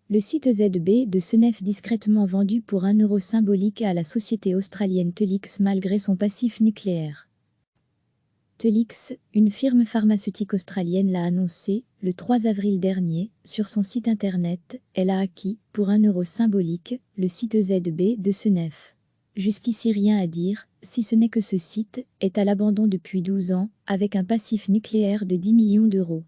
Le site ZB de Senef discrètement vendu pour 1 euro symbolique à la société australienne Telix malgré son passif nucléaire. Telix, une firme pharmaceutique australienne l'a annoncé, le 3 avril dernier, sur son site internet, elle a acquis, pour 1 euro symbolique, le site ZB de Senef. Jusqu'ici rien à dire, si ce n'est que ce site est à l'abandon depuis 12 ans, avec un passif nucléaire de 10 millions d'euros.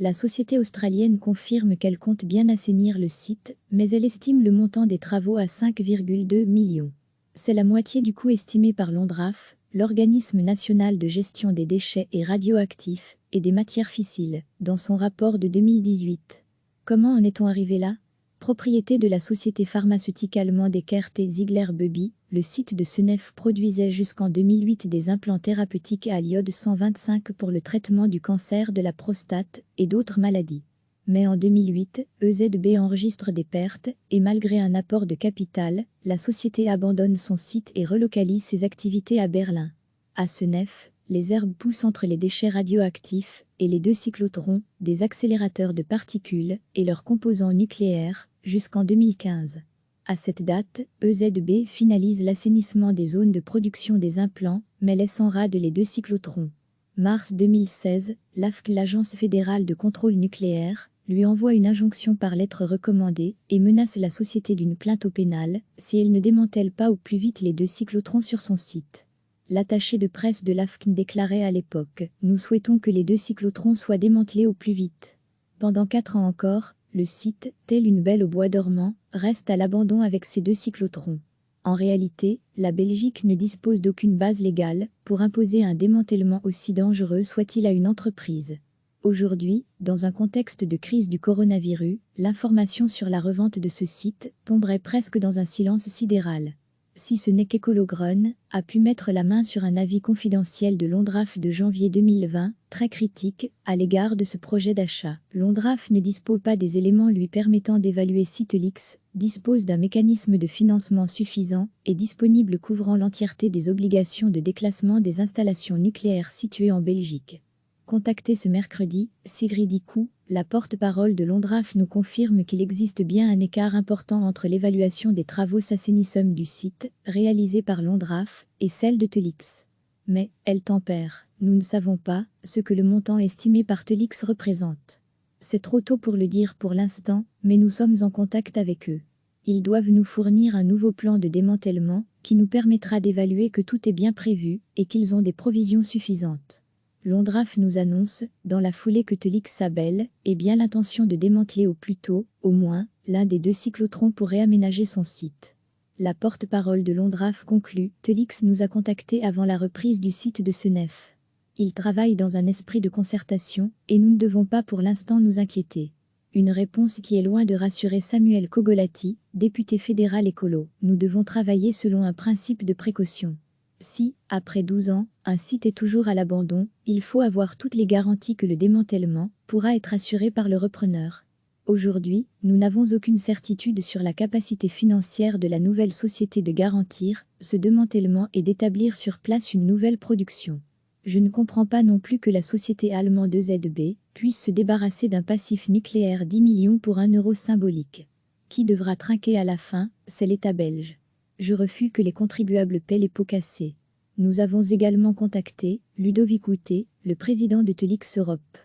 La société australienne confirme qu'elle compte bien assainir le site, mais elle estime le montant des travaux à 5,2 millions. C'est la moitié du coût estimé par l'ONDRAF, l'Organisme national de gestion des déchets et radioactifs et des matières fissiles, dans son rapport de 2018. Comment en est-on arrivé là ? Propriété de la société pharmaceutique allemande Eckert & Ziegler Bubby, le site de Senef produisait jusqu'en 2008 des implants thérapeutiques à l'iode 125 pour le traitement du cancer de la prostate et d'autres maladies. Mais en 2008, EZB enregistre des pertes et malgré un apport de capital, la société abandonne son site et relocalise ses activités à Berlin. À Senef, les herbes poussent entre les déchets radioactifs et les 2 cyclotrons, des accélérateurs de particules et leurs composants nucléaires, jusqu'en 2015. À cette date, EZB finalise l'assainissement des zones de production des implants, mais laisse en rade les 2 cyclotrons. Mars 2016, l'AFC, l'Agence fédérale de contrôle nucléaire, lui envoie une injonction par lettre recommandée et menace la société d'une plainte au pénal si elle ne démantèle pas au plus vite les 2 cyclotrons sur son site. L'attaché de presse de l'AFC déclarait à l'époque « Nous souhaitons que les 2 cyclotrons soient démantelés au plus vite ». Pendant 4 ans encore, le site, tel une belle au bois dormant, reste à l'abandon avec ses 2 cyclotrons. En réalité, la Belgique ne dispose d'aucune base légale pour imposer un démantèlement aussi dangereux soit-il à une entreprise. Aujourd'hui, dans un contexte de crise du coronavirus, l'information sur la revente de ce site tomberait presque dans un silence sidéral. Si ce n'est qu'Ecologrun a pu mettre la main sur un avis confidentiel de l'ONDRAF de janvier 2020, très critique, à l'égard de ce projet d'achat. L'ONDRAF ne dispose pas des éléments lui permettant d'évaluer si Telix dispose d'un mécanisme de financement suffisant et disponible couvrant l'entièreté des obligations de déclassement des installations nucléaires situées en Belgique. Contacté ce mercredi, Sigrid Icou, la porte-parole de l'ONDRAF nous confirme qu'il existe bien un écart important entre l'évaluation des travaux s'assainissement du site, réalisés par l'ONDRAF, et celle de Telix. Mais, elle tempère, nous ne savons pas ce que le montant estimé par Telix représente. C'est trop tôt pour le dire pour l'instant, mais nous sommes en contact avec eux. Ils doivent nous fournir un nouveau plan de démantèlement qui nous permettra d'évaluer que tout est bien prévu et qu'ils ont des provisions suffisantes. L'ONDRAF nous annonce, dans la foulée que Telix s'abelle, et bien l'intention de démanteler au plus tôt, au moins, l'un des 2 cyclotrons pour réaménager son site. La porte-parole de l'ONDRAF conclut, Telix nous a contactés avant la reprise du site de Senef. Ils travaillent dans un esprit de concertation, et nous ne devons pas pour l'instant nous inquiéter. Une réponse qui est loin de rassurer Samuel Cogolati, député fédéral écolo. Nous devons travailler selon un principe de précaution. Si, après 12 ans, un site est toujours à l'abandon, il faut avoir toutes les garanties que le démantèlement pourra être assuré par le repreneur. Aujourd'hui, nous n'avons aucune certitude sur la capacité financière de la nouvelle société de garantir ce démantèlement et d'établir sur place une nouvelle production. Je ne comprends pas non plus que la société allemande EZB puisse se débarrasser d'un passif nucléaire 10 millions pour 1 euro symbolique. Qui devra trinquer à la fin, c'est l'État belge. Je refuse que les contribuables paient les pots cassés. Nous avons également contacté Ludovic Houtet, le président de Telix Europe.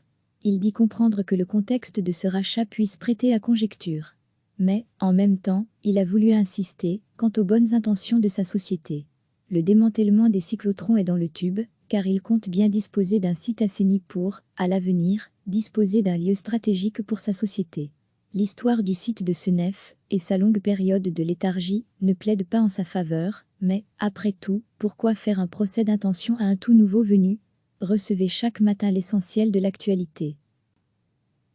Il dit comprendre que le contexte de ce rachat puisse prêter à conjecture. Mais, en même temps, il a voulu insister quant aux bonnes intentions de sa société. Le démantèlement des cyclotrons est dans le tube, car il compte bien disposer d'un site assaini pour, à l'avenir, disposer d'un lieu stratégique pour sa société. L'histoire du site de Senef et sa longue période de léthargie ne plaident pas en sa faveur, mais, après tout, pourquoi faire un procès d'intention à un tout nouveau venu ? Recevez chaque matin l'essentiel de l'actualité.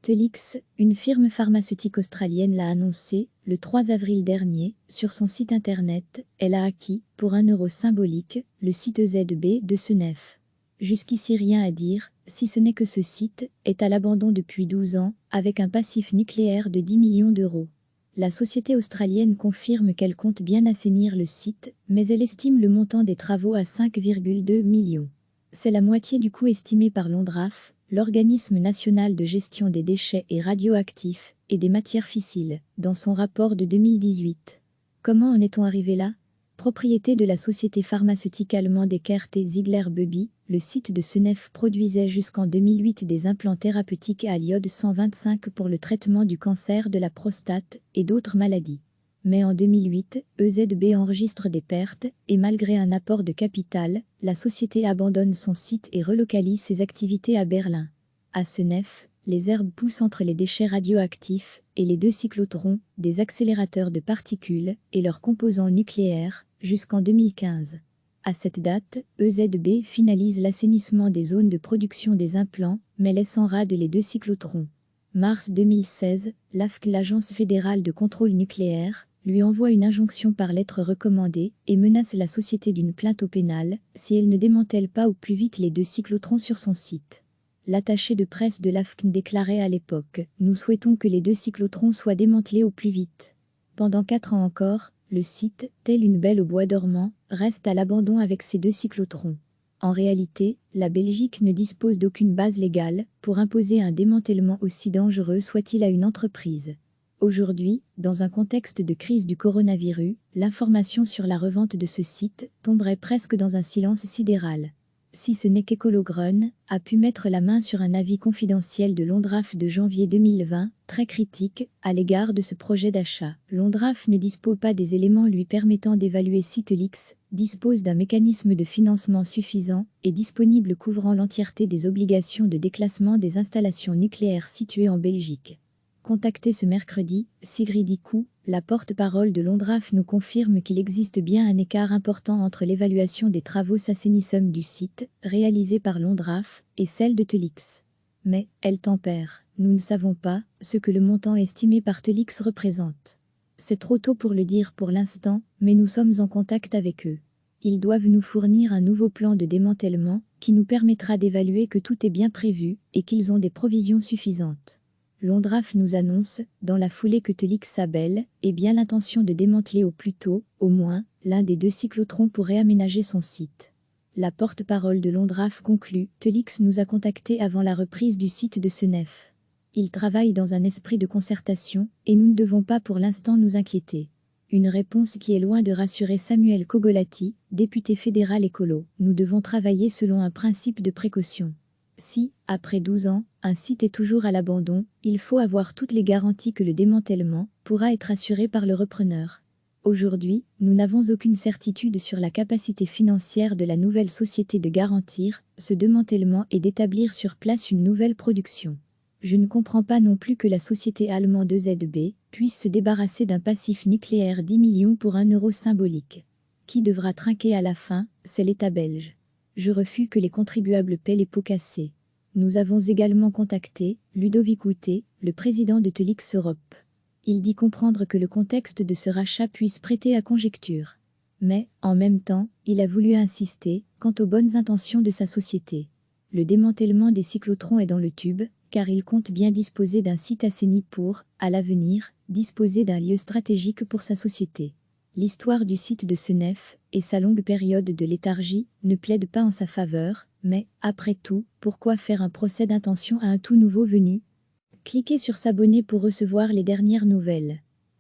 Telix, une firme pharmaceutique australienne l'a annoncé, le 3 avril dernier, sur son site internet, elle a acquis, pour 1 euro symbolique, le site ZB de Senef. Jusqu'ici rien à dire, si ce n'est que ce site est à l'abandon depuis 12 ans, avec un passif nucléaire de 10 millions d'euros. La société australienne confirme qu'elle compte bien assainir le site, mais elle estime le montant des travaux à 5,2 millions. C'est la moitié du coût estimé par l'ONDRAF, l'Organisme national de gestion des déchets et radioactifs et des matières fissiles, dans son rapport de 2018. Comment en est-on arrivé là? Propriété de la société pharmaceutique allemande Eckert & Ziegler Bubby, le site de Senef produisait jusqu'en 2008 des implants thérapeutiques à l'iode 125 pour le traitement du cancer de la prostate et d'autres maladies. Mais en 2008, EZB enregistre des pertes et malgré un apport de capital, la société abandonne son site et relocalise ses activités à Berlin. À Senef, les herbes poussent entre les déchets radioactifs et les deux cyclotrons, des accélérateurs de particules et leurs composants nucléaires, jusqu'en 2015. À cette date, EZB finalise l'assainissement des zones de production des implants, mais laisse en rade les deux cyclotrons. Mars 2016, l'AFC, l'Agence fédérale de contrôle nucléaire, lui envoie une injonction par lettre recommandée et menace la société d'une plainte au pénal si elle ne démantèle pas au plus vite les deux cyclotrons sur son site. L'attaché de presse de l'AFC déclarait à l'époque « Nous souhaitons que les deux cyclotrons soient démantelés au plus vite ». Pendant 4 ans encore, le site, tel une belle au bois dormant, reste à l'abandon avec ses deux cyclotrons. En réalité, la Belgique ne dispose d'aucune base légale pour imposer un démantèlement aussi dangereux soit-il à une entreprise. Aujourd'hui, dans un contexte de crise du coronavirus, l'information sur la revente de ce site tomberait presque dans un silence sidéral. Si ce n'est qu'Ecologrun a pu mettre la main sur un avis confidentiel de l'Ondraf de janvier 2020, très critique, à l'égard de ce projet d'achat. L'Ondraf ne dispose pas des éléments lui permettant d'évaluer si Telix dispose d'un mécanisme de financement suffisant et disponible couvrant l'entièreté des obligations de déclassement des installations nucléaires situées en Belgique. Contacté ce mercredi, Sigrid Icou, la porte-parole de l'Ondraf nous confirme qu'il existe bien un écart important entre l'évaluation des travaux s'assainissement du site, réalisés par l'Ondraf, et celle de Telix. Mais, elle tempère, nous ne savons pas ce que le montant estimé par Telix représente. C'est trop tôt pour le dire pour l'instant, mais nous sommes en contact avec eux. Ils doivent nous fournir un nouveau plan de démantèlement qui nous permettra d'évaluer que tout est bien prévu et qu'ils ont des provisions suffisantes. L'Ondraf nous annonce, dans la foulée que Telix Abel ait bien l'intention de démanteler au plus tôt, au moins, l'un des deux cyclotrons pour réaménager son site. La porte-parole de l'Ondraf conclut, Telix nous a contactés avant la reprise du site de Senef. Ils travaillent dans un esprit de concertation, et nous ne devons pas pour l'instant nous inquiéter. Une réponse qui est loin de rassurer Samuel Cogolati, député fédéral écolo. Nous devons travailler selon un principe de précaution. Si, après 12 ans, un site est toujours à l'abandon, il faut avoir toutes les garanties que le démantèlement pourra être assuré par le repreneur. Aujourd'hui, nous n'avons aucune certitude sur la capacité financière de la nouvelle société de garantir ce démantèlement et d'établir sur place une nouvelle production. Je ne comprends pas non plus que la société allemande EZB puisse se débarrasser d'un passif nucléaire 10 millions pour 1 euro symbolique. Qui devra trinquer à la fin, c'est l'État belge. Je refuse que les contribuables paient les pots cassés. Nous avons également contacté Ludovic Houtet, le président de Telix Europe. Il dit comprendre que le contexte de ce rachat puisse prêter à conjecture. Mais, en même temps, il a voulu insister quant aux bonnes intentions de sa société. Le démantèlement des cyclotrons est dans le tube, car il compte bien disposer d'un site assaini pour, à l'avenir, disposer d'un lieu stratégique pour sa société. L'histoire du site de Senef et sa longue période de léthargie ne plaident pas en sa faveur, mais, après tout, pourquoi faire un procès d'intention à un tout nouveau venu? Cliquez sur s'abonner pour recevoir les dernières nouvelles.